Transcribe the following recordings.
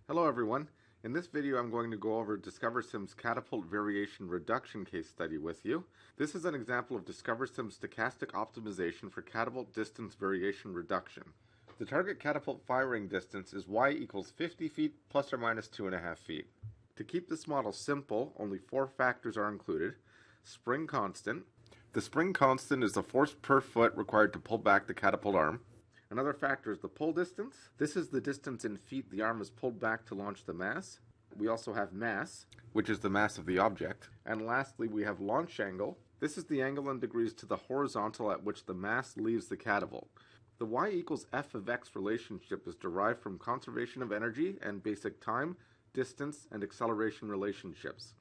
Hello everyone. In this video I'm going to go over DiscoverSim's catapult variation reduction case study with you. This is an example of DiscoverSim's stochastic optimization for catapult distance variation reduction. The target catapult firing distance is y equals 50 feet plus or minus 2.5 feet. To keep this model simple, only 4 factors are included. Spring constant. The spring constant is the force per foot required to pull back the catapult arm. Another factor is the pull distance. This is the distance in feet the arm is pulled back to launch the mass. We also have mass, which is the mass of the object. And lastly, we have launch angle. This is the angle in degrees to the horizontal at which the mass leaves the catapult. The y equals f of x relationship is derived from conservation of energy and basic time, distance, and acceleration relationships.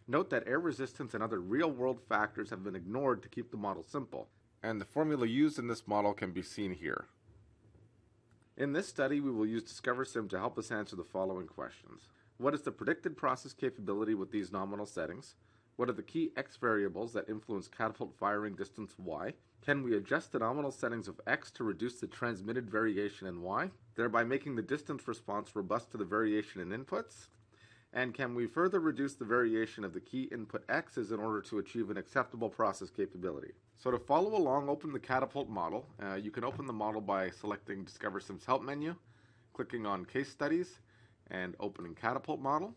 Note that air resistance and other real-world factors have been ignored to keep the model simple, and the formula used in this model can be seen here. In this study, we will use DiscoverSim to help us answer the following questions. What is the predicted process capability with these nominal settings? What are the key x variables that influence catapult firing distance y? Can we adjust the nominal settings of x to reduce the transmitted variation in y, thereby making the distance response robust to the variation in inputs? And can we further reduce the variation of the key input x's in order to achieve an acceptable process capability? So to follow along, open the catapult model. You can open the model by selecting DiscoverSim's help menu, clicking on case studies, and opening catapult model.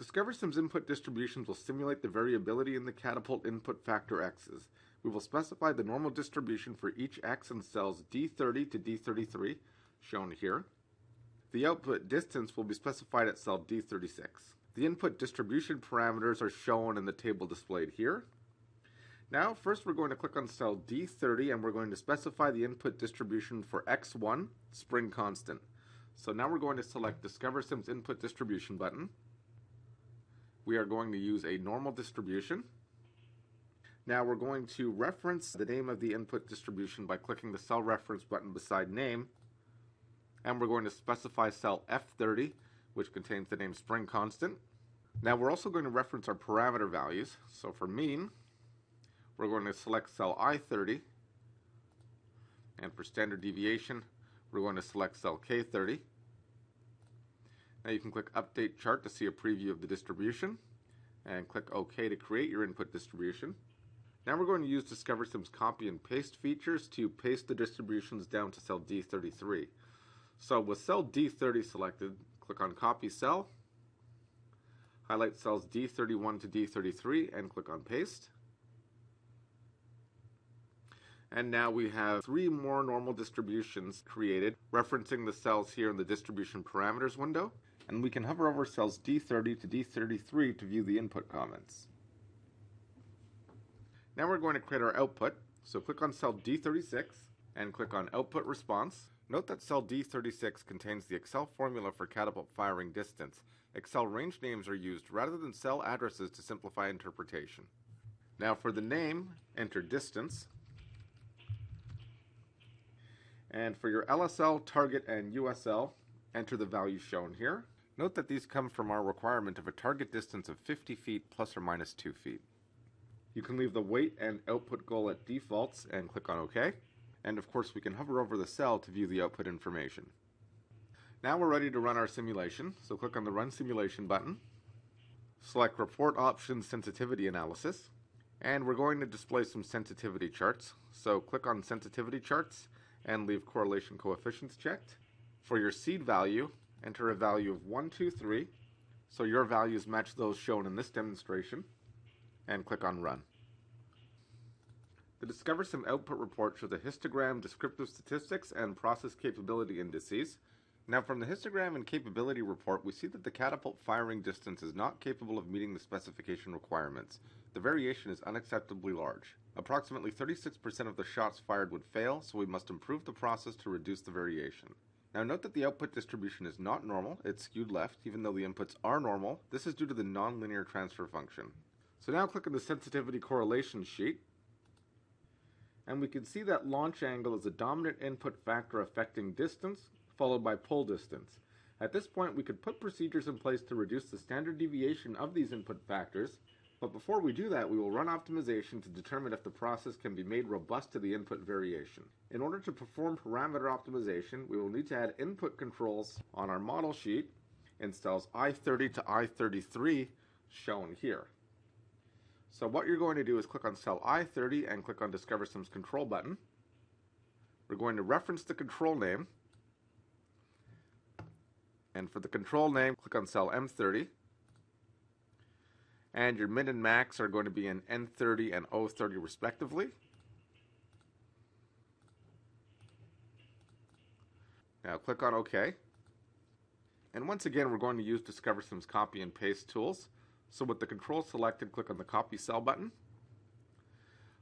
DiscoverSim's input distributions will simulate the variability in the catapult input factor x's. We will specify the normal distribution for each x in cells D30 to D33, shown here. The output distance will be specified at cell D36. The input distribution parameters are shown in the table displayed here. Now, first we're going to click on cell D30 and we're going to specify the input distribution for x1, spring constant. So now we're going to select DiscoverSim's input distribution button. We are going to use a normal distribution. Now we're going to reference the name of the input distribution by clicking the cell reference button beside name. And we're going to specify cell F30, which contains the name spring constant. Now we're also going to reference our parameter values. So for mean, we're going to select cell I30. And for standard deviation, we're going to select cell K30. Now you can click Update Chart to see a preview of the distribution. And click OK to create your input distribution. Now we're going to use DiscoverSim's copy and paste features to paste the distributions down to cell D33. So with cell D30 selected, click on Copy Cell, highlight cells D31 to D33, and click on Paste. And now we have 3 more normal distributions created, referencing the cells here in the Distribution Parameters window. And we can hover over cells D30 to D33 to view the input comments. Now we're going to create our output, so click on cell D36 and click on Output Response. Note that cell D36 contains the Excel formula for catapult firing distance. Excel range names are used rather than cell addresses to simplify interpretation. Now for the name, enter distance. And for your LSL, target, and USL, enter the values shown here. Note that these come from our requirement of a target distance of 50 feet plus or minus 2 feet. You can leave the weight and output goal at defaults and click on OK. And of course we can hover over the cell to view the output information. Now we're ready to run our simulation, so click on the Run Simulation button. Select Report Options Sensitivity Analysis. And we're going to display some sensitivity charts. So click on Sensitivity Charts and leave correlation coefficients checked. For your seed value, enter a value of 1, 2, 3, so your values match those shown in this demonstration, and click on Run. The DiscoverSim output report shows a histogram, descriptive statistics, and process capability indices. Now from the histogram and capability report, we see that the catapult firing distance is not capable of meeting the specification requirements. The variation is unacceptably large. Approximately 36% of the shots fired would fail, so we must improve the process to reduce the variation. Now note that the output distribution is not normal, it's skewed left, even though the inputs are normal. This is due to the nonlinear transfer function. So now click on the sensitivity correlation sheet, and we can see that launch angle is a dominant input factor affecting distance, followed by pull distance. At this point, we could put procedures in place to reduce the standard deviation of these input factors But before we do that, we will run optimization to determine if the process can be made robust to the input variation. In order to perform parameter optimization, we will need to add input controls on our model sheet in cells I30 to I33 shown here. So what you're going to do is click on cell I30 and click on DiscoverSim's control button. We're going to reference the control name, and for the control name, click on cell M30. And your min and max are going to be in N30 and O30 respectively. Now click on OK. And once again, we're going to use DiscoverSim's copy and paste tools. So with the control selected, click on the copy cell button.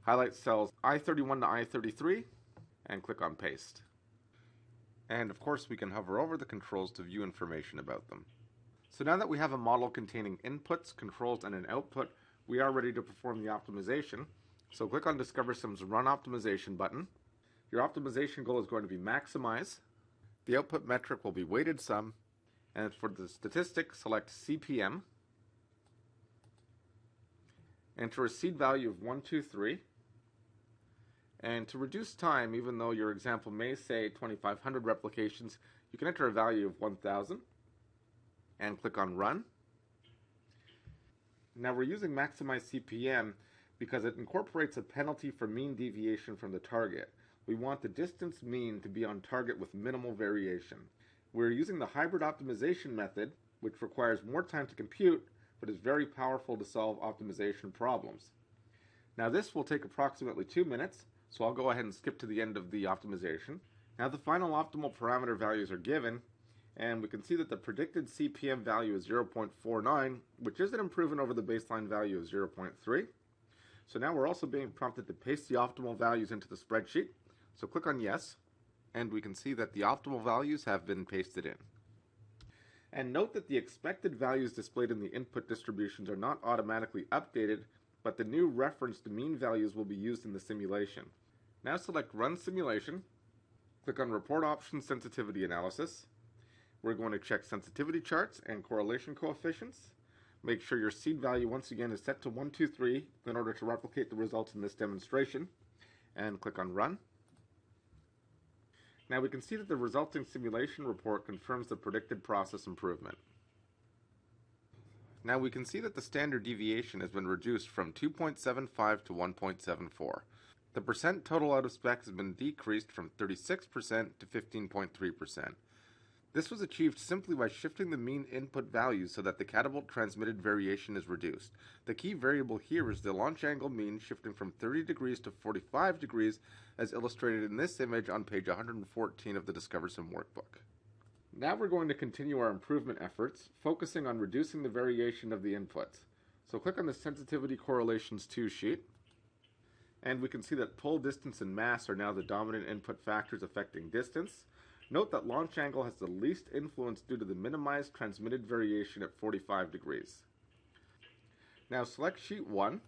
Highlight cells I31 to I33 and click on paste. And of course, we can hover over the controls to view information about them. So now that we have a model containing inputs, controls, and an output, we are ready to perform the optimization. So click on DiscoverSim's Run Optimization button. Your optimization goal is going to be maximize. The output metric will be weighted sum. And for the statistic, select CPM. Enter a seed value of 1, 2, 3. And to reduce time, even though your example may say 2,500 replications, you can enter a value of 1,000. And click on Run. Now we're using Maximize CPM because it incorporates a penalty for mean deviation from the target. We want the distance mean to be on target with minimal variation. We're using the hybrid optimization method, which requires more time to compute, but is very powerful to solve optimization problems. Now this will take approximately 2 minutes, so I'll go ahead and skip to the end of the optimization. Now the final optimal parameter values are given, and we can see that the predicted CPM value is 0.49, which is an improvement over the baseline value of 0.3. So now we're also being prompted to paste the optimal values into the spreadsheet. So click on Yes, and we can see that the optimal values have been pasted in. And note that the expected values displayed in the input distributions are not automatically updated, but the new referenced mean values will be used in the simulation. Now select Run Simulation, click on Report Options Sensitivity Analysis. We're going to check sensitivity charts and correlation coefficients. Make sure your seed value once again is set to 1, 2, 3 in order to replicate the results in this demonstration. And click on Run. Now we can see that the resulting simulation report confirms the predicted process improvement. Now we can see that the standard deviation has been reduced from 2.75 to 1.74. The percent total out of spec has been decreased from 36% to 15.3%. This was achieved simply by shifting the mean input values so that the catapult transmitted variation is reduced. The key variable here is the launch angle mean shifting from 30 degrees to 45 degrees as illustrated in this image on page 114 of the DiscoverSim workbook. Now we're going to continue our improvement efforts, focusing on reducing the variation of the inputs. So click on the Sensitivity Correlations 2 sheet, and we can see that pole distance and mass are now the dominant input factors affecting distance. Note that launch angle has the least influence due to the minimized transmitted variation at 45 degrees. Now select sheet 1,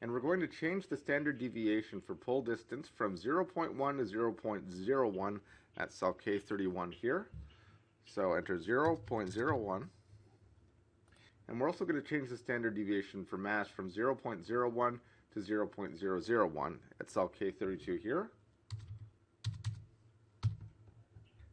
and we're going to change the standard deviation for pole distance from 0.1 to 0.01 at cell K31 here. So enter 0.01. And we're also going to change the standard deviation for mass from 0.01 to 0.001 at cell K32 here.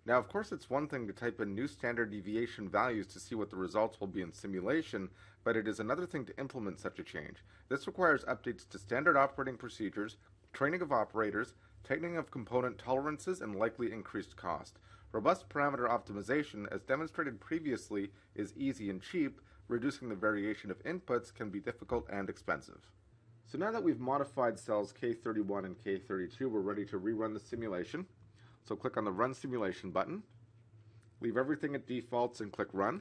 Now, of course, it's one thing to type in new standard deviation values to see what the results will be in simulation, but it is another thing to implement such a change. This requires updates to standard operating procedures, training of operators, tightening of component tolerances, and likely increased cost. Robust parameter optimization, as demonstrated previously, is easy and cheap. Reducing the variation of inputs can be difficult and expensive. So now that we've modified cells K31 and K32, we're ready to rerun the simulation. So click on the Run Simulation button, leave everything at defaults and click Run.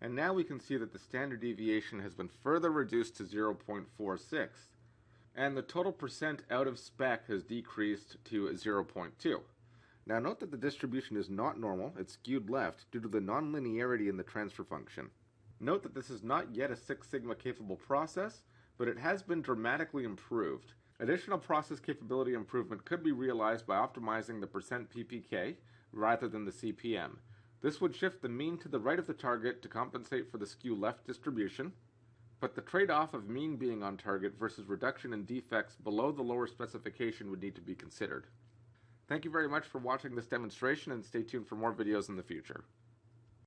And now we can see that the standard deviation has been further reduced to 0.46, and the total percent out of spec has decreased to 0.2. Now note that the distribution is not normal, it's skewed left due to the nonlinearity in the transfer function. Note that this is not yet a Six Sigma capable process, but it has been dramatically improved. Additional process capability improvement could be realized by optimizing the percent PPK rather than the CPM. This would shift the mean to the right of the target to compensate for the skew left distribution, but the trade-off of mean being on target versus reduction in defects below the lower specification would need to be considered. Thank you very much for watching this demonstration, and stay tuned for more videos in the future.